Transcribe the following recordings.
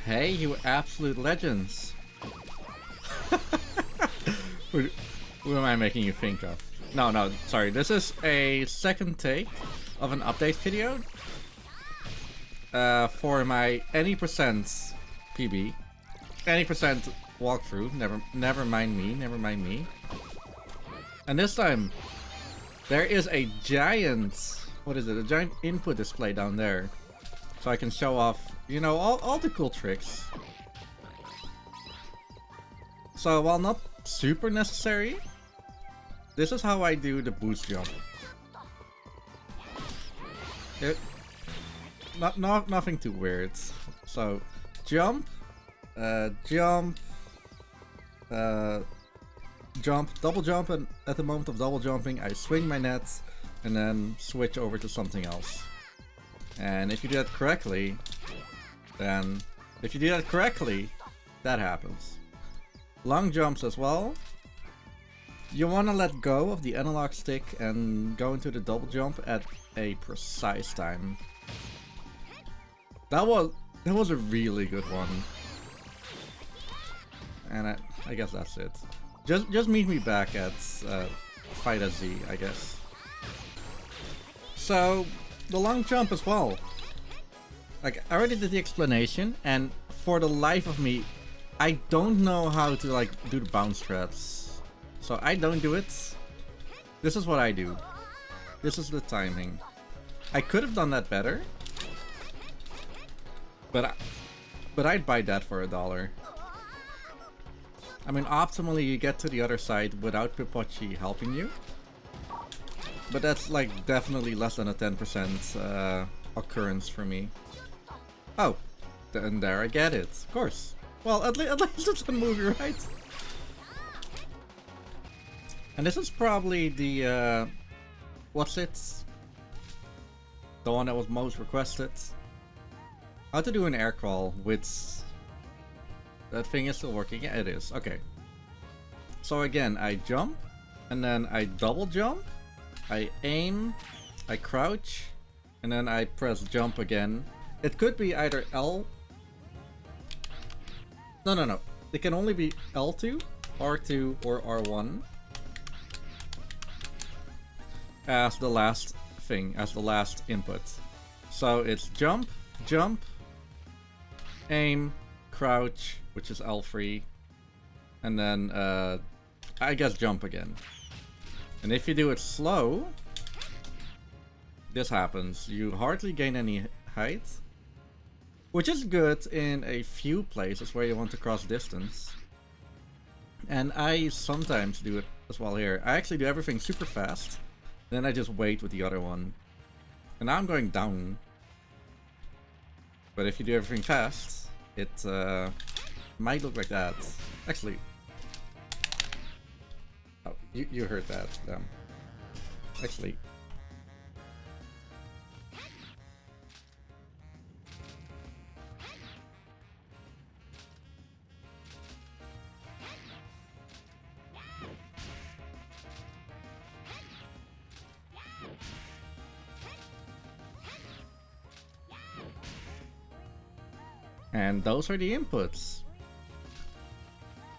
Hey, you absolute legends. Who am I making you think of? No, sorry. This is a second take of an update video for my any percent PB, any percent walkthrough. Never mind me. And this time, there is a giant. What is it? A giant input display down there, so I can show off, you know, all the cool tricks. So while not super necessary, this is how I do the boost jump. Nothing too weird. So jump, jump, double jump, and at the moment of double jumping, I swing my net and then switch over to something else. And if you do that correctly, then that happens. Long jumps as well. You want to let go of the analog stick and go into the double jump at a precise time. That was a really good one. And I guess that's it. Just meet me back at Fight at Z, I guess. So the long jump as well. Like, I already did the explanation, and for the life of me, I don't know how to like do the bounce strats. So I don't do it. This is what I do. This is the timing. I could have done that better, but I'd buy that for $1. I mean, optimally you get to the other side without Pipochi helping you, but that's like definitely less than a 10% occurrence for me. Oh, and there I get it. Of course. Well, at least it's a movie, right? And this is probably the what's it? The one that was most requested. How to do an air crawl with that thing is still working. Yeah, it is. Okay. So again, I jump, and then I double jump, I aim, I crouch, and then I press jump again. It could be either L. No. It can only be L2, R2, or R1 as the last thing, as the last input. So it's jump, jump, aim, crouch, which is L3, and then I guess jump again. And if you do it slow, this happens. You hardly gain any height, which is good in a few places where you want to cross distance. And I sometimes do it as well here. I actually do everything super fast, then I just wait with the other one. And now I'm going down. But if you do everything fast, it might look like that. Actually, oh, you heard that. Actually, and those are the inputs.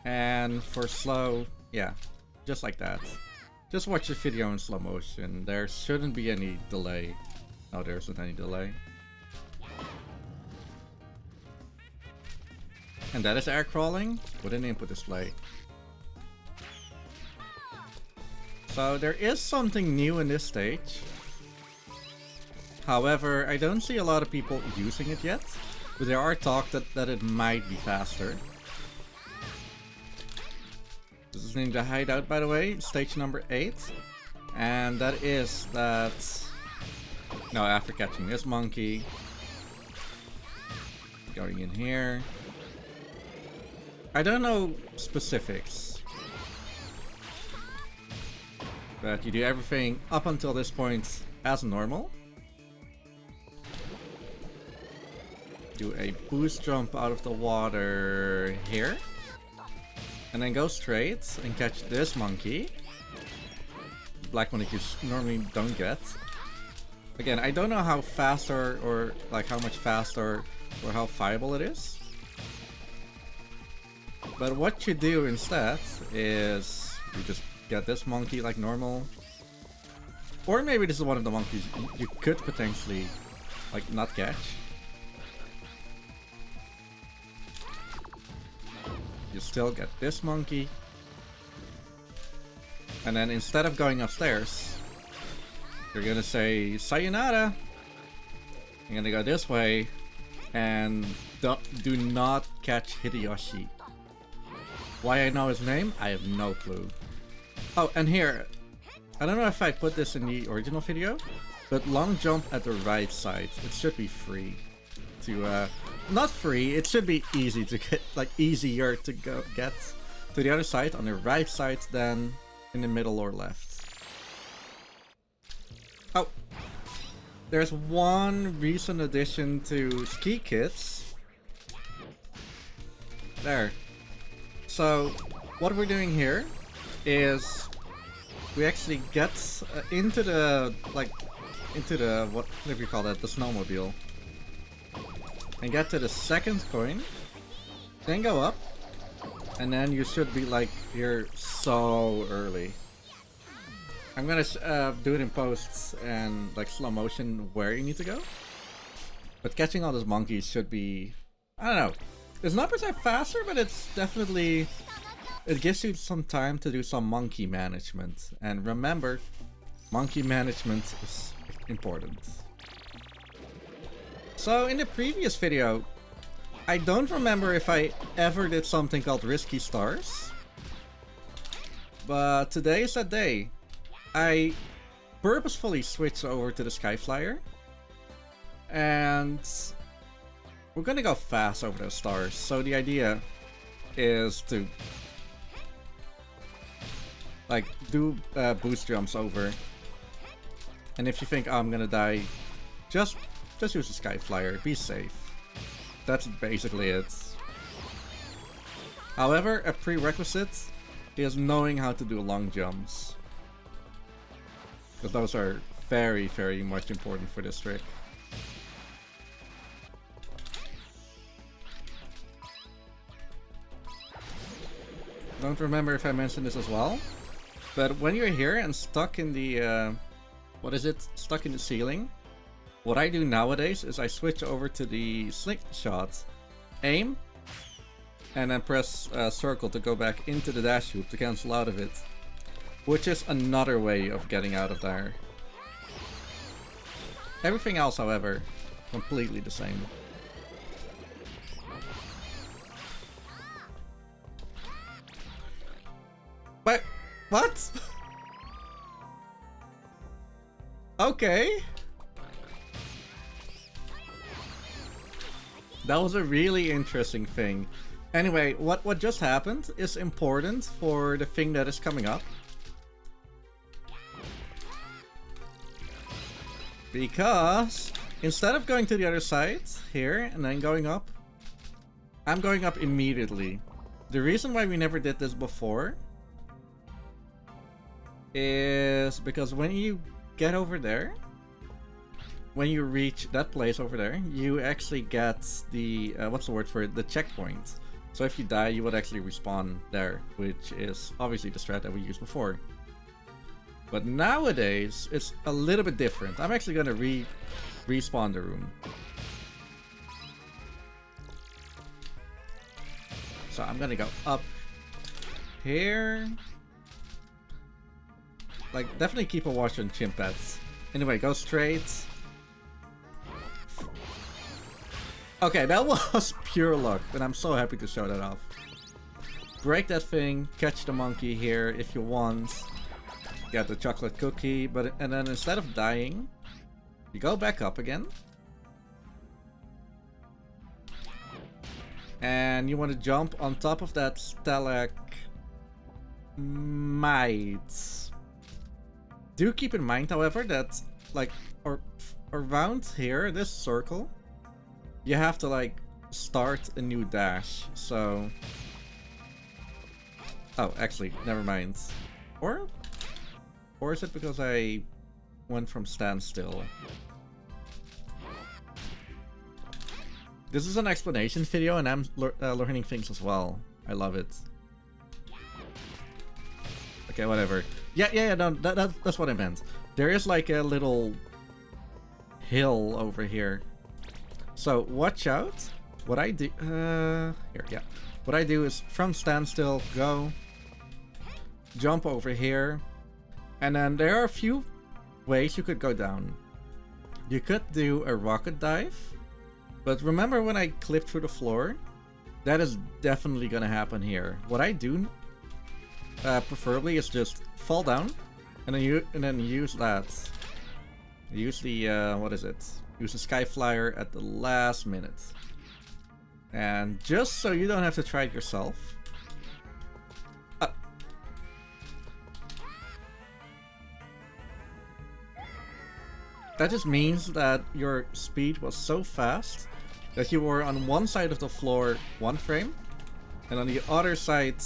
And for slow, yeah, just like that. Just watch the video in slow motion. There shouldn't be any delay. No, there isn't any delay. And that is air crawling with an input display. So there is something new in this stage. However, I don't see a lot of people using it yet. But there are talk that it might be faster. This is Ninja Hideout, by the way, stage number 8. And that is that... No, after catching this monkey. Going in here. I don't know specifics. But you do everything up until this point as normal. Do a boost jump out of the water here. And then go straight and catch this monkey. Black one that you normally don't get. Again, I don't know how fast or like how much faster or how viable it is. But what you do instead is you just get this monkey like normal. Or maybe this is one of the monkeys you could potentially like not catch. You still get this monkey. And then instead of going upstairs, you're gonna say sayonara. You're gonna go this way and do not catch Hideyoshi. Why I know his name? I have no clue. Oh, and here, I don't know if I put this in the original video, but long jump at the right side. It should be free to, not free, it should be easy to get, like easier to get to the other side on the right side than in the middle or left. Oh, there's one recent addition to ski kits. There. So, what we're doing here is we actually get into the, whatever you call that, the snowmobile. And get to the second coin, then go up, and then you should be like here so early. I'm gonna do it in posts and like slow motion where you need to go. But catching all those monkeys should be, I don't know, it's not per se faster, but it's definitely, it gives you some time to do some monkey management. And remember, monkey management is important. So in the previous video, I don't remember if I ever did something called Risky Stars. But today is that day. I purposefully switched over to the Skyflyer. And we're gonna go fast over those stars. So the idea is to like do boost jumps over. And if you think, oh, I'm gonna die, just use the Skyflyer, be safe. That's basically it. However, a prerequisite is knowing how to do long jumps. Because those are very, very much important for this trick. Don't remember if I mentioned this as well. But when you're here and stuck in the, stuck in the ceiling, what I do nowadays is I switch over to the slingshot, aim, and then press circle to go back into the dash hoop to cancel out of it. Which is another way of getting out of there. Everything else, however, completely the same. But, what? Okay. That was a really interesting thing. Anyway, what just happened is important for the thing that is coming up. Because instead of going to the other side here and then going up, I'm going up immediately. The reason why we never did this before is because when you get over there, when you reach that place over there, you actually get the, what's the word for it? The checkpoint. So if you die, you would actually respawn there, which is obviously the strat that we used before. But nowadays, it's a little bit different. I'm actually gonna respawn the room. So I'm gonna go up here. Like, definitely keep a watch on chimp pets. Anyway, go straight. Okay, that was pure luck, but I'm so happy to show that off. Break that thing, catch the monkey here if you want. Get the chocolate cookie, and then instead of dying, you go back up again. And you want to jump on top of that stalagmite. Do keep in mind, however, that like around here, this circle, you have to like start a new dash. So, oh, actually, never mind. Or is it because I went from standstill? This is an explanation video, and I'm learning things as well. I love it. Okay, whatever. Yeah, no, that's what I meant. There is like a little hill over here. So watch out. What I do, here, yeah. What I do is from standstill, go, jump over here, and then there are a few ways you could go down. You could do a rocket dive, but remember when I clipped through the floor? That is definitely gonna happen here. What I do, preferably, is just fall down, and then use that. Use the what is it? Use the sky flyer at the last minute, and just so you don't have to try it yourself. That just means that your speed was so fast that you were on one side of the floor 1 frame, and on the other side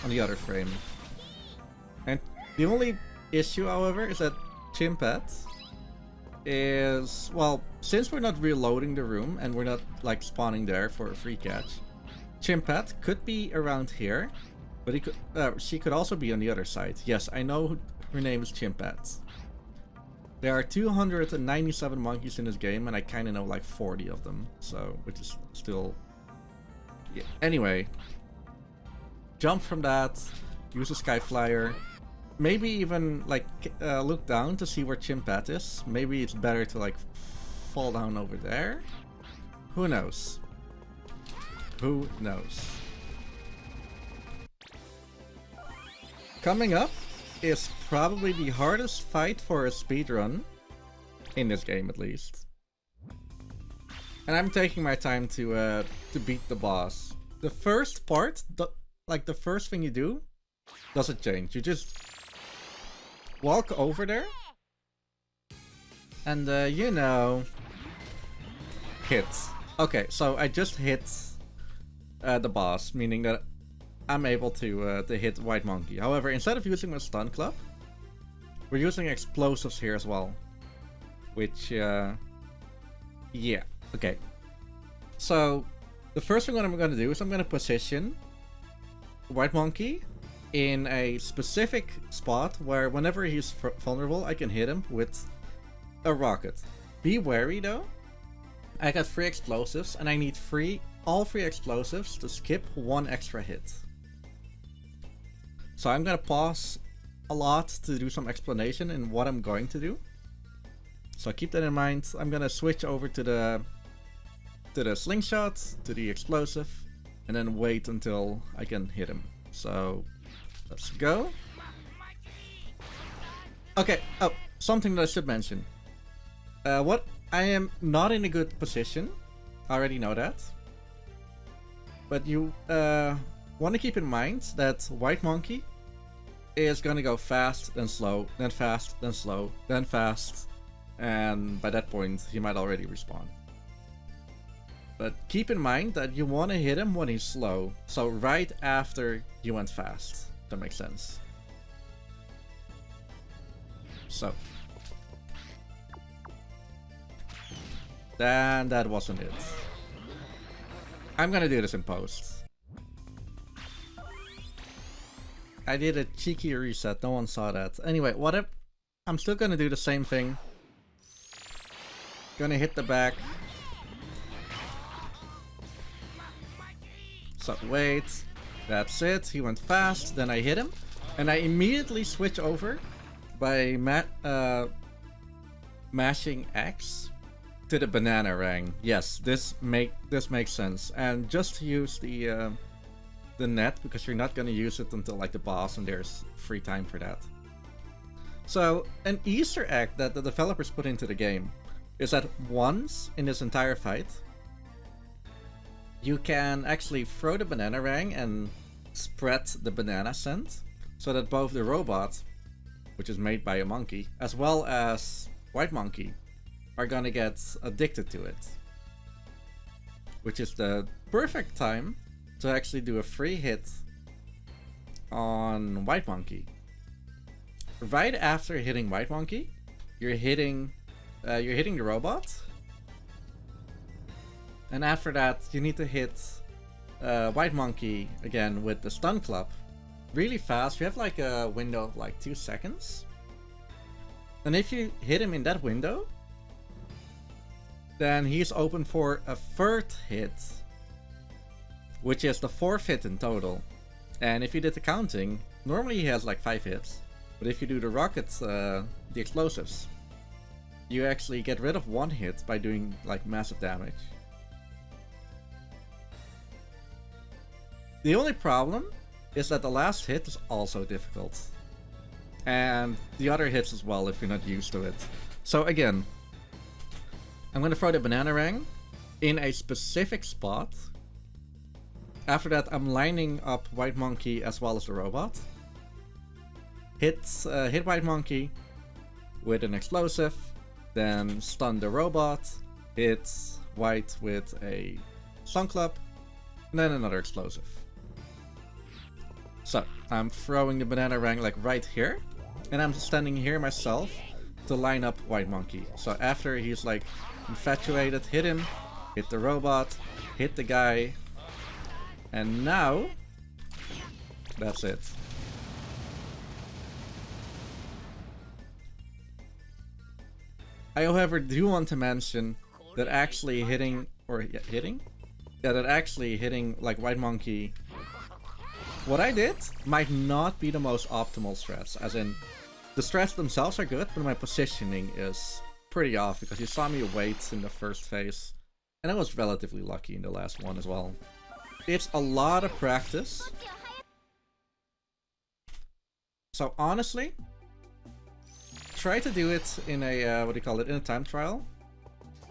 on the other frame. And the only issue, however, is that Chimpat is, well, since we're not reloading the room and we're not like spawning there for a free catch, Chimpat could be around here, but she could also be on the other side. Yes, I know her name is Chimpat. There are 297 monkeys in this game, and I kind of know like 40 of them, so, which is still... Yeah. Anyway, jump from that, use a sky flyer, maybe even like look down to see where Chimpat is. Maybe it's better to like fall down over there. Who knows? Who knows? Coming up is probably the hardest fight for a speedrun, in this game at least. And I'm taking my time to beat the boss. The first part, like the first thing you do, doesn't change. You just walk over there, and you know, hit. Okay, so I just hit the boss, meaning that I'm able to hit White Monkey. However, instead of using my stun club, we're using explosives here as well. Which, yeah. Okay. So, the first thing that I'm going to do is I'm going to position White Monkey in a specific spot where whenever he's vulnerable, I can hit him with a rocket. Be wary though. I got 3 explosives, and I need all 3 explosives to skip 1 extra hit. So I'm gonna pause a lot to do some explanation in what I'm going to do. So keep that in mind. I'm gonna switch over to the slingshot, to the explosive, and then wait until I can hit him. So let's go. Okay, oh, something that I should mention. What I am not in a good position. I already know that. But you want to keep in mind that White Monkey is gonna go fast, then slow, then fast, then slow, then fast, and by that point he might already respawn. But keep in mind that you want to hit him when he's slow, so right after you went fast. That makes sense. So. Then that wasn't it. I'm gonna do this in post. I did a cheeky reset, no one saw that. Anyway, what if I'm still gonna do the same thing. Gonna hit the back. So wait, that's it, he went fast, then I hit him. And I immediately switch over by mashing X to the banana rang. Yes, this makes sense. And just to use the net, because you're not gonna use it until like the boss and there's free time for that. So an Easter egg that the developers put into the game is that once in this entire fight you can actually throw the banana rang and spread the banana scent so that both the robot, which is made by a monkey, as well as White Monkey, are gonna get addicted to it. Which is the perfect time to actually do a free hit on White Monkey. Right after hitting White Monkey, you're hitting the robot. And after that, you need to hit White Monkey again with the stun club really fast. You have like a window of like 2 seconds. And if you hit him in that window, then he's open for a 3rd hit, which is the 4th hit in total. And if you did the counting, normally he has like 5 hits. But if you do the rockets, the explosives, you actually get rid of 1 hit by doing like massive damage. The only problem is that the last hit is also difficult. And the other hits as well if you're not used to it. So again, I'm gonna throw the bananarang in a specific spot. After that, I'm lining up White Monkey as well as the robot. Hit White Monkey with an explosive, then stun the robot, hit White with a stun club, and then another explosive. So, I'm throwing the bananarang like right here, and I'm standing here myself to line up White Monkey. So after he's like infatuated, hit him, hit the robot, hit the guy, and now that's it. I however do want to mention that actually hitting like White Monkey, what I did might not be the most optimal strats, as in the strats themselves are good, but my positioning is pretty off because you saw me wait in the first phase, and I was relatively lucky in the last one as well. It's a lot of practice. So honestly, try to do it in a, in a time trial,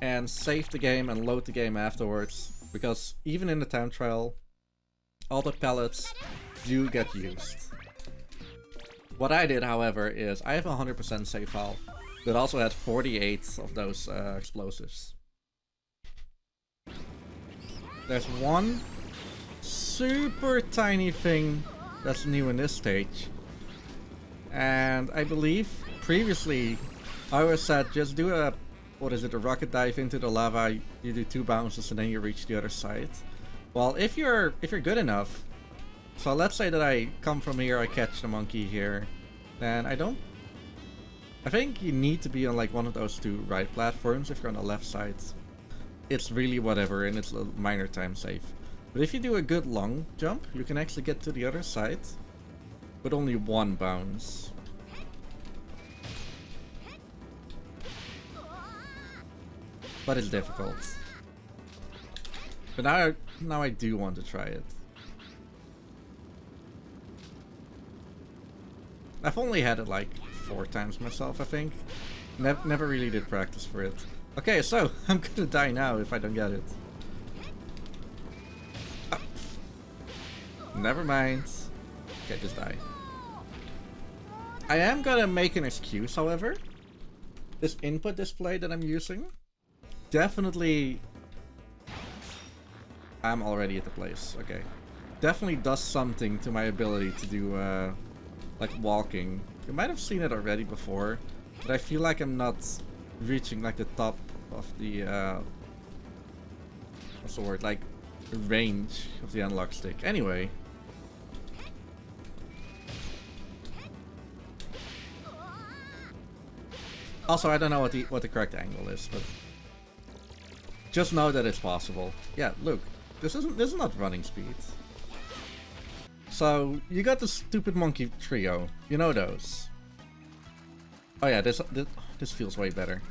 and save the game and load the game afterwards, because even in the time trial, all the pellets do get used. What I did, however, is I have a 100% save file that also had 48 of those explosives. There's one super tiny thing that's new in this stage, and I believe previously I always said just do a a rocket dive into the lava, you do 2 bounces and then you reach the other side. Well, if you're good enough, so let's say that I come from here, I catch the monkey here, then I think you need to be on like one of those 2 right platforms if you're on the left side. It's really whatever, and it's a minor time save. But if you do a good long jump, you can actually get to the other side with only 1 bounce. But it's difficult. But now I do want to try it. I've only had it like 4 times myself, I think. Never really did practice for it. Okay, so I'm gonna die now if I don't get it. Oh. Never mind. Okay, just die. I am gonna make an excuse, however. This input display that I'm using, definitely... I'm already at the place, okay. Definitely does something to my ability to do, like walking. You might have seen it already before, but I feel like I'm not reaching like the top of the, what's the word, like range of the analog stick. Anyway. Also, I don't know what the correct angle is, but just know that it's possible. Yeah, look, this is not running speed. So you got the stupid monkey trio. You know those. Oh yeah, this feels way better.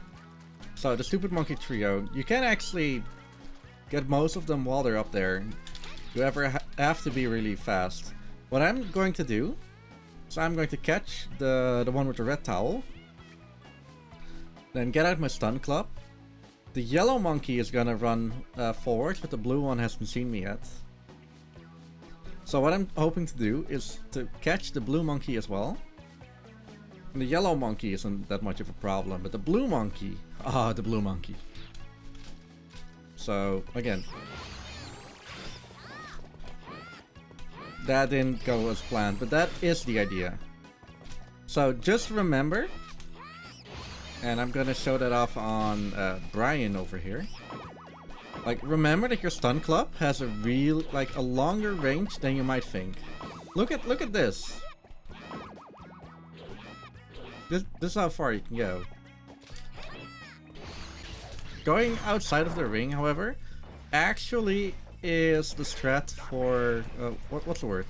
So the stupid monkey trio, you can actually get most of them while they're up there. You have to be really fast. What I'm going to do is I'm going to catch the one with the red towel, then get out my stun club. The yellow monkey is gonna run forward, but the blue one hasn't seen me yet. So what I'm hoping to do is to catch the blue monkey as well. And the yellow monkey isn't that much of a problem, but the blue monkey... Ah, the blue monkey. So, again. That didn't go as planned, but that is the idea. So, just remember... And I'm gonna show that off on Brian over here. Like, remember that your stun club has a real, like, a longer range than you might think. Look at this. This is how far you can go. Going outside of the ring, however, actually is the strat for what's the word?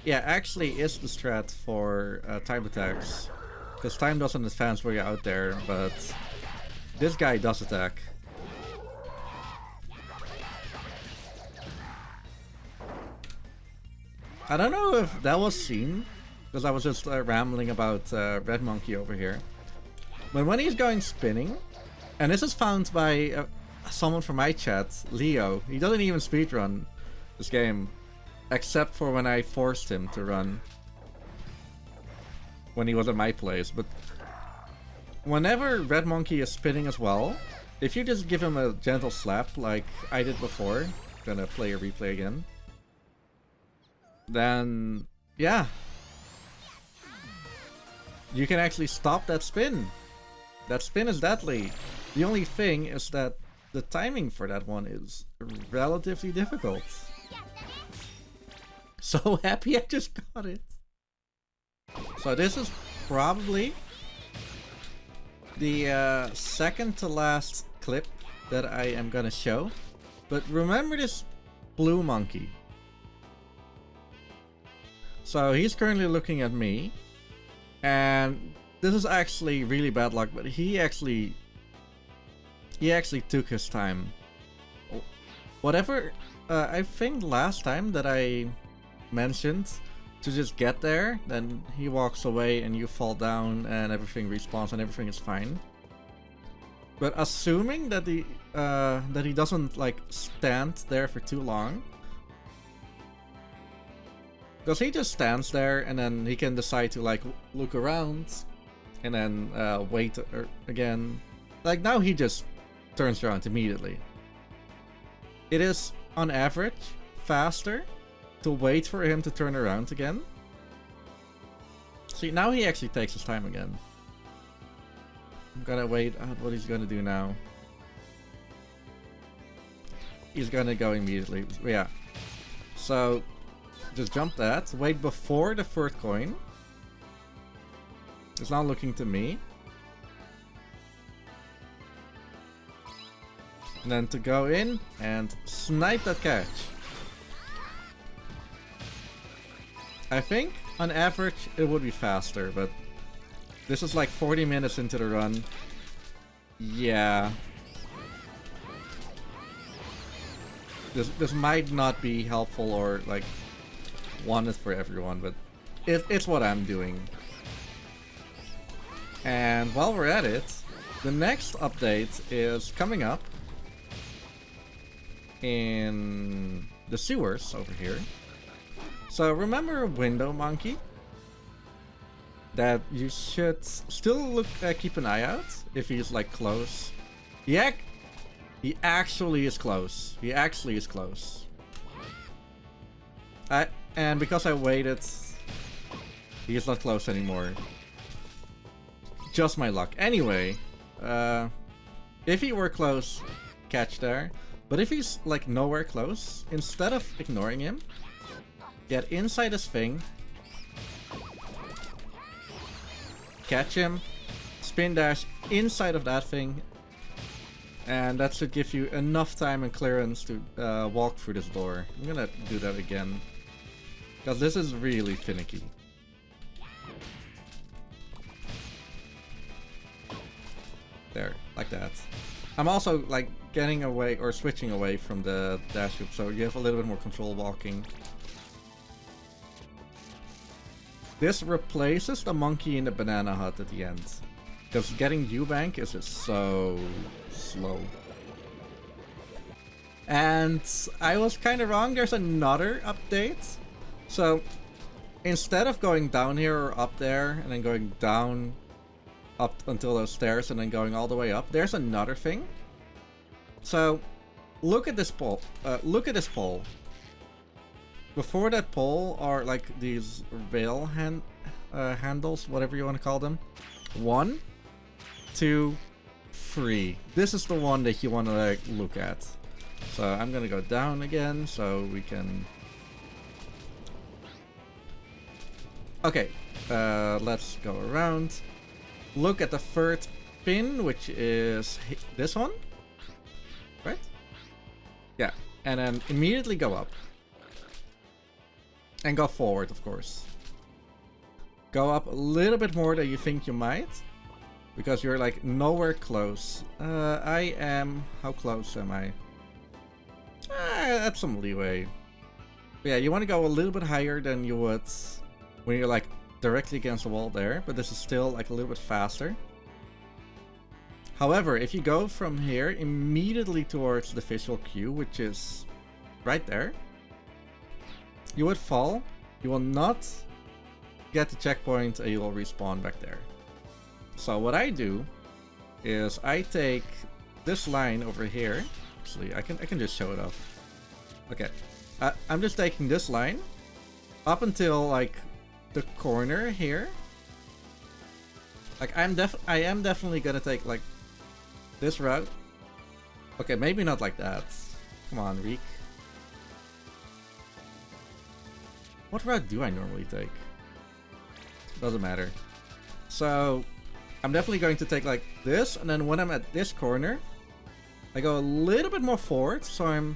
Yeah, actually is the strat for time attacks, because time doesn't advance when you're out there, but this guy does attack. I don't know if that was seen, because I was just rambling about Red Monkey over here. But when he's going spinning, and this is found by someone from my chat, Leo. He doesn't even speedrun this game, except for when I forced him to run when he was at my place. But whenever Red Monkey is spinning as well, if you just give him a gentle slap like I did before, gonna play a replay again, then yeah, you can actually stop that spin. That spin is deadly. The only thing is that the timing for that one is relatively difficult. So happy I just got it. So this is probably the second to last clip that I am gonna show. But remember this blue monkey. So he's currently looking at me, and this is actually really bad luck, but he actually took his time. Whatever, I think last time that I mentioned to just get there, then he walks away and you fall down and everything respawns and everything is fine. But assuming that he doesn't like stand there for too long, because he just stands there and then he can decide to like look around and then wait again. Like now he just turns around immediately. It is on average faster to wait for him to turn around again. See, now he actually takes his time again. I'm gonna wait out what he's gonna do now. He's gonna go immediately. Yeah. So just jump that. Wait before the third coin. It's now looking to me. And then to go in and snipe that catch. I think on average it would be faster, but this is like 40 minutes into the run. Yeah. This might not be helpful or like wanted for everyone, but it's what I'm doing. And while we're at it, the next update is coming up in the sewers over here. So remember Window Monkey? That you should still keep an eye out if he's like close. He actually is close. He actually is close. And because I waited, he is not close anymore. Just my luck. Anyway, if he were close, catch there. But if he's like nowhere close, instead of ignoring him, get inside his thing, catch him, spin dash inside of that thing, and that should give you enough time and clearance to walk through this door. I'm gonna do that again, because this is really finicky. There, like that. I'm also like getting away or switching away from the dash loop, so you have a little bit more control walking. This replaces the monkey in the banana hut at the end, because getting U-Bank is just so slow. And I was kind of wrong, there's another update. So instead of going down here or up there and then going down up until those stairs and then going all the way up, there's another thing. So look at this pole. Look at this pole. Before that pole are like these rail handles, whatever you want to call them. 1, 2, 3. This is the one that you want to like look at. So I'm gonna go down again so we can... Okay, let's go around. Look at the third pin, which is this one, right? Yeah, and then immediately go up. And go forward, of course. Go up a little bit more than you think you might. Because you're like nowhere close. I am... How close am I? That's some leeway. But yeah, you want to go a little bit higher than you would when you're like directly against the wall there. But this is still like a little bit faster. However, if you go from here immediately towards the visual cue, which is right there, you would fall. You will not get the checkpoint and you will respawn back there. So what I do is I take this line over here. Actually, I can just show it off. Okay, I'm just taking this line up until like the corner here. Like I am definitely gonna take like this route. Okay, maybe not like that. Come on, Reek. What route do I normally take? Doesn't matter. So I'm definitely going to take like this, and then when I'm at this corner, I go a little bit more forward, so I'm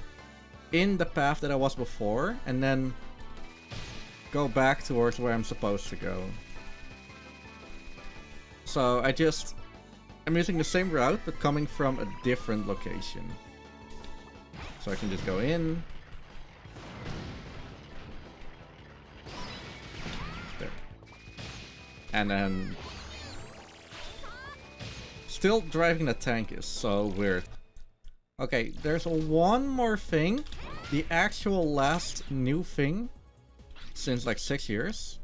in the path that I was before, and then go back towards where I'm supposed to go. So I'm using the same route, but coming from a different location. So I can just go in. There. And then... Still driving the tank is so weird. Okay, there's one more thing. The actual last new thing since like 6 years.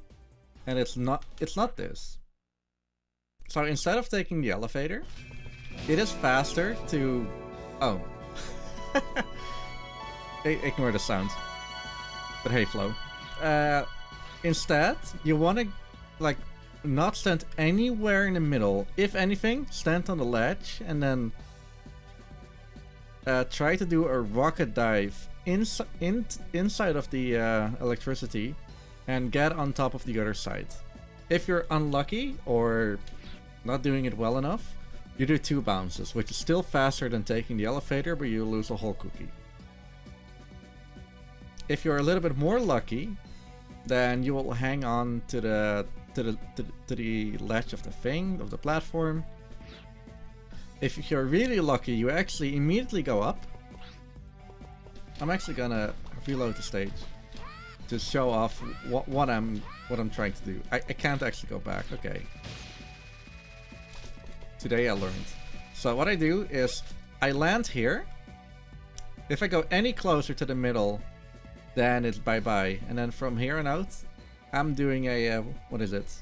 And it's not this. So instead of taking the elevator, it is faster to... Oh. Ignore the sound. But hey, Flo. Instead, you want to like not stand anywhere in the middle. If anything, stand on the ledge and then try to do a rocket dive inside of the electricity and get on top of the other side. If you're unlucky or not doing it well enough, you do 2 bounces, which is still faster than taking the elevator, but you lose a whole cookie. If you're a little bit more lucky, then you will hang on to the ledge of the thing, of the platform. If you're really lucky, you actually immediately go up. I'm actually gonna reload the stage to show off what I'm trying to do. I can't actually go back. Okay. Today I learned. So what I do is I land here. If I go any closer to the middle, then it's bye-bye. And then from here on out, I'm doing a, what is it?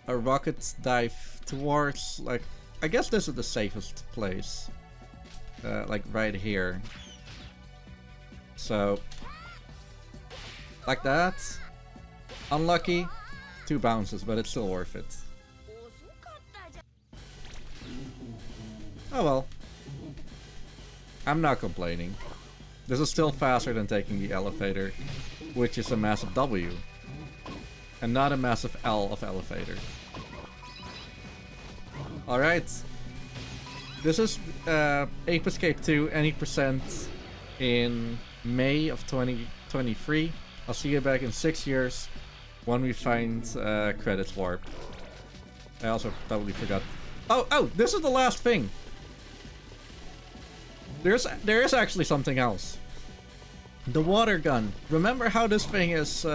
A rocket dive towards, like, I guess this is the safest place. Like right here. So, like that. Unlucky, 2 bounces, but it's still worth it. Oh well. I'm not complaining. This is still faster than taking the elevator, which is a massive W. And not a massive L of elevator. Alright. This is Ape Escape 2, any percent in May of 2023. I'll see you back in 6 years when we find Credits Warp. I also totally forgot. Oh, this is the last thing. There is actually something else. The water gun. Remember how this thing is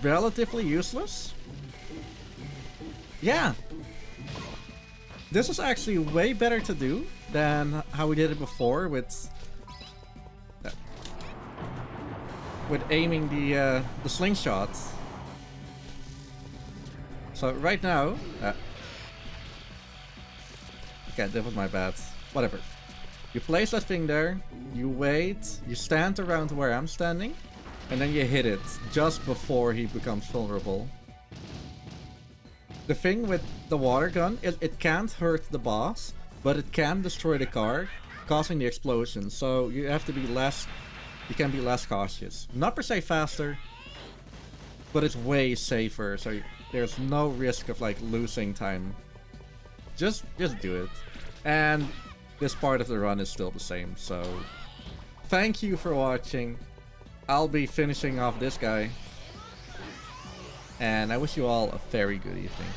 relatively useless? Yeah. This is actually way better to do than how we did it before with aiming the slingshot. So right now, okay, that was my bad. Whatever. You place that thing there, you wait, you stand around where I'm standing, and then you hit it just before he becomes vulnerable. The thing with the water gun, it can't hurt the boss, but it can destroy the car causing the explosion, so you have to be less, you can be less cautious. Not per se faster, but it's way safer, so there's no risk of like losing time. Just do it. And this part of the run is still the same, so thank you for watching. I'll be finishing off this guy, and I wish you all a very good evening.